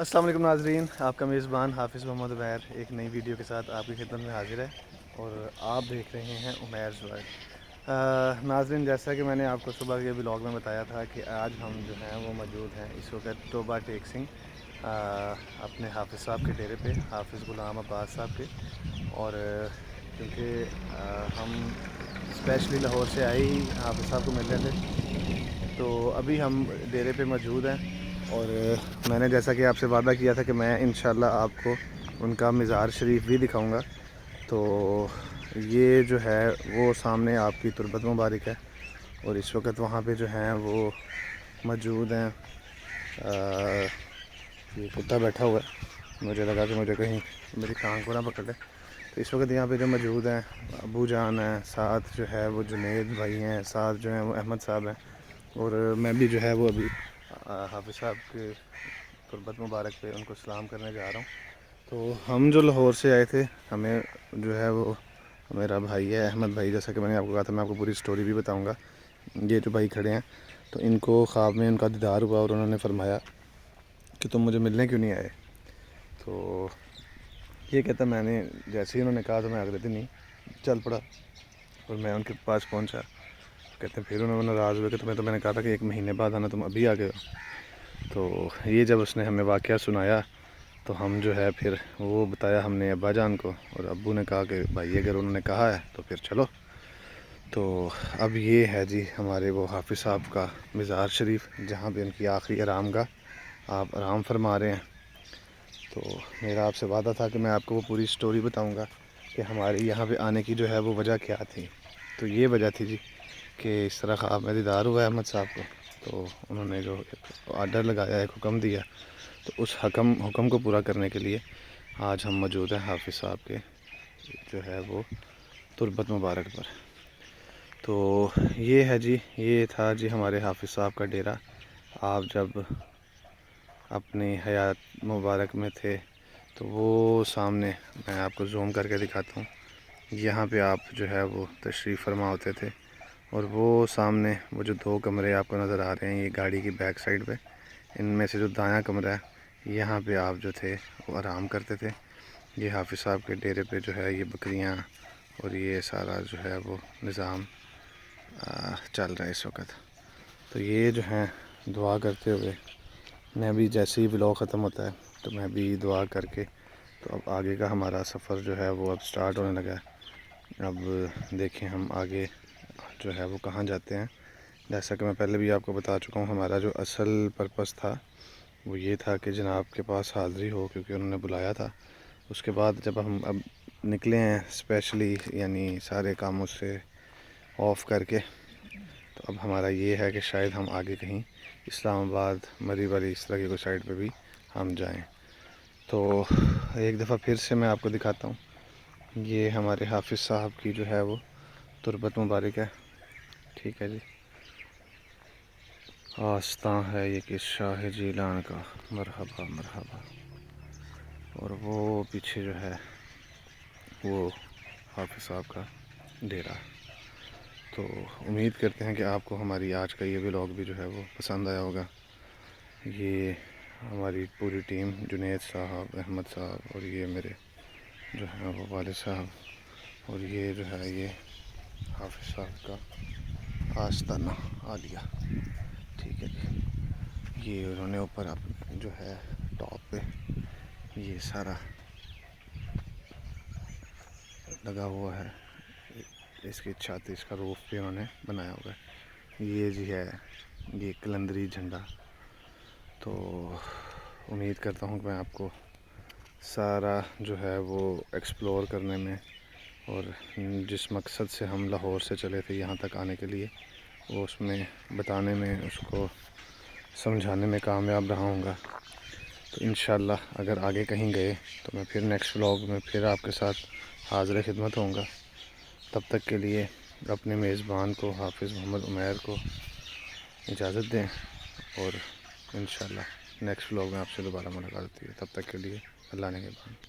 السلام علیکم ناظرین، آپ کا میزبان حافظ محمد عمیر ایک نئی ویڈیو کے ساتھ آپ کی خدمت میں حاضر ہے اور آپ دیکھ رہے ہیں عمیرز ورلڈ۔ ناظرین، جیسا کہ میں نے آپ کو صبح کے بلاگ میں بتایا تھا کہ آج ہم جو ہیں وہ موجود ہیں اس وقت توبہ ٹیک سنگھ اپنے حافظ صاحب کے ڈیرے پہ، حافظ غلام عباس صاحب کے۔ اور کیونکہ ہم اسپیشلی لاہور سے آئے ہی حافظ صاحب کو ملنے تھے، تو ابھی ہم ڈیرے پہ موجود ہیں۔ اور میں نے جیسا کہ آپ سے وعدہ کیا تھا کہ میں انشاءاللہ آپ کو ان کا مزار شریف بھی دکھاؤں گا، تو یہ جو ہے وہ سامنے آپ کی تربت مبارک ہے، اور اس وقت وہاں پہ جو ہیں وہ موجود ہیں۔ یہ کتا بیٹھا ہوا ہے، مجھے لگا کہ مجھے کہیں میری ٹانگ کو نہ پکڑ لے، تو اس وقت یہاں پہ جو موجود ہیں ابو جان ہیں، ساتھ جو ہے وہ جنید بھائی ہیں، ساتھ جو ہیں وہ احمد صاحب ہیں، اور میں بھی جو ہے وہ ابھی حافظ صاحب کے تربت مبارک پہ ان کو سلام کرنے جا رہا ہوں۔ تو ہم جو لاہور سے آئے تھے، ہمیں جو ہے وہ میرا بھائی ہے احمد بھائی، جیسا کہ میں نے آپ کو کہا تھا میں آپ کو پوری سٹوری بھی بتاؤں گا۔ یہ جو بھائی کھڑے ہیں، تو ان کو خواب میں ان کا دیدار ہوا اور انہوں نے فرمایا کہ تم مجھے ملنے کیوں نہیں آئے؟ تو یہ کہتا میں نے جیسے ہی انہوں نے کہا تو میں اگلے دن ہی چل پڑا اور میں ان کے پاس پہنچا۔ کہتے ہیں پھر انہوں نے ناراض ہوئے کہ تمہیں تو میں نے کہا تھا کہ 1 مہینے بعد آنا، تم ابھی آ گئے ہو۔ تو یہ جب اس نے ہمیں واقعہ سنایا تو ہم جو ہے پھر وہ بتایا ہم نے ابا جان کو، اور ابو نے کہا کہ بھائی اگر انہوں نے کہا ہے تو پھر چلو۔ تو اب یہ ہے جی ہمارے وہ حافظ صاحب کا مزار شریف، جہاں پہ ان کی آخری آرام گاہ، آپ آرام فرما رہے ہیں۔ تو میرا آپ سے وعدہ تھا کہ میں آپ کو وہ پوری سٹوری بتاؤں گا کہ ہمارے یہاں پہ آنے کی جو ہے وہ وجہ کیا تھی۔ تو یہ وجہ تھی جی کہ اس طرح خواب میں دیدار ہوا ہے احمد صاحب کو، تو انہوں نے جو آرڈر لگایا، ایک حکم دیا، تو اس حکم کو پورا کرنے کے لیے آج ہم موجود ہیں حافظ صاحب کے جو ہے وہ تربت مبارک پر۔ تو یہ ہے جی، یہ تھا جی ہمارے حافظ صاحب کا ڈیرا۔ آپ جب اپنی حیات مبارک میں تھے تو وہ سامنے میں آپ کو زوم کر کے دکھاتا ہوں، یہاں پہ آپ جو ہے وہ تشریف فرما ہوتے تھے، اور وہ سامنے وہ جو 2 کمرے آپ کو نظر آ رہے ہیں یہ گاڑی کی بیک سائڈ پہ، ان میں سے جو دایاں کمرہ ہے یہاں پہ آپ جو تھے وہ آرام کرتے تھے۔ یہ حافظ صاحب کے ڈیرے پہ جو ہے یہ بکریاں اور یہ سارا جو ہے وہ نظام چل رہا ہے اس وقت۔ تو یہ جو ہیں دعا کرتے ہوئے میں بھی جیسے ہی ولاگ ختم ہوتا ہے تو میں بھی دعا کر کے تو اب آگے کا ہمارا سفر جو ہے وہ اب سٹارٹ ہونے لگا ہے۔ اب دیکھیں ہم آگے جو ہے وہ کہاں جاتے ہیں۔ جیسا کہ میں پہلے بھی آپ کو بتا چکا ہوں، ہمارا جو اصل پرپس تھا وہ یہ تھا کہ جناب کے پاس حاضری ہو، کیونکہ انہوں نے بلایا تھا۔ اس کے بعد جب ہم اب نکلے ہیں اسپیشلی یعنی سارے کاموں سے آف کر کے، تو اب ہمارا یہ ہے کہ شاید ہم آگے کہیں اسلام آباد، مری والی اس طرح کی کوئی سائڈ پہ بھی ہم جائیں۔ تو ایک دفعہ پھر سے میں آپ کو دکھاتا ہوں، یہ ہمارے حافظ صاحب کی جو ہے وہ تربت مبارک ہے، ٹھیک ہے جی۔ آستاں ہے یہ کہ شاہ جیلان کا، مرحبا مرحبا۔ اور وہ پیچھے جو ہے وہ حافظ صاحب کا ڈیرا۔ تو امید کرتے ہیں کہ آپ کو ہماری آج کا یہ ولاگ بھی جو ہے وہ پسند آیا ہوگا۔ یہ ہماری پوری ٹیم، جنید صاحب، احمد صاحب، اور یہ میرے جو ہیں وہ والد صاحب، اور یہ جو ہے یہ حافظ صاحب کا آستانہ عالیہ، ٹھیک ہے جی۔ یہ انہوں نے اوپر اپنے جو ہے ٹاپ پہ یہ سارا لگا ہوا ہے، اس کی چھت، اس کا روف بھی انہوں نے بنایا ہوا ہے۔ یہ جی ہے یہ کلندری جھنڈا۔ تو امید کرتا ہوں کہ میں آپ کو سارا جو ہے وہ ایکسپلور کرنے میں، اور جس مقصد سے ہم لاہور سے چلے تھے یہاں تک آنے کے لیے، وہ اس میں بتانے میں، اس کو سمجھانے میں کامیاب رہا ہوں گا۔ تو انشاءاللہ اگر آگے کہیں گئے تو میں پھر نیکسٹ ولاگ میں پھر آپ کے ساتھ حاضر خدمت ہوں گا۔ تب تک کے لیے اپنے میزبان کو حافظ محمد عمیر کو اجازت دیں، اور انشاءاللہ نیکسٹ ولاگ میں آپ سے دوبارہ ملاقات ہوتی ہے۔ تب تک کے لیے اللہ نگہبان۔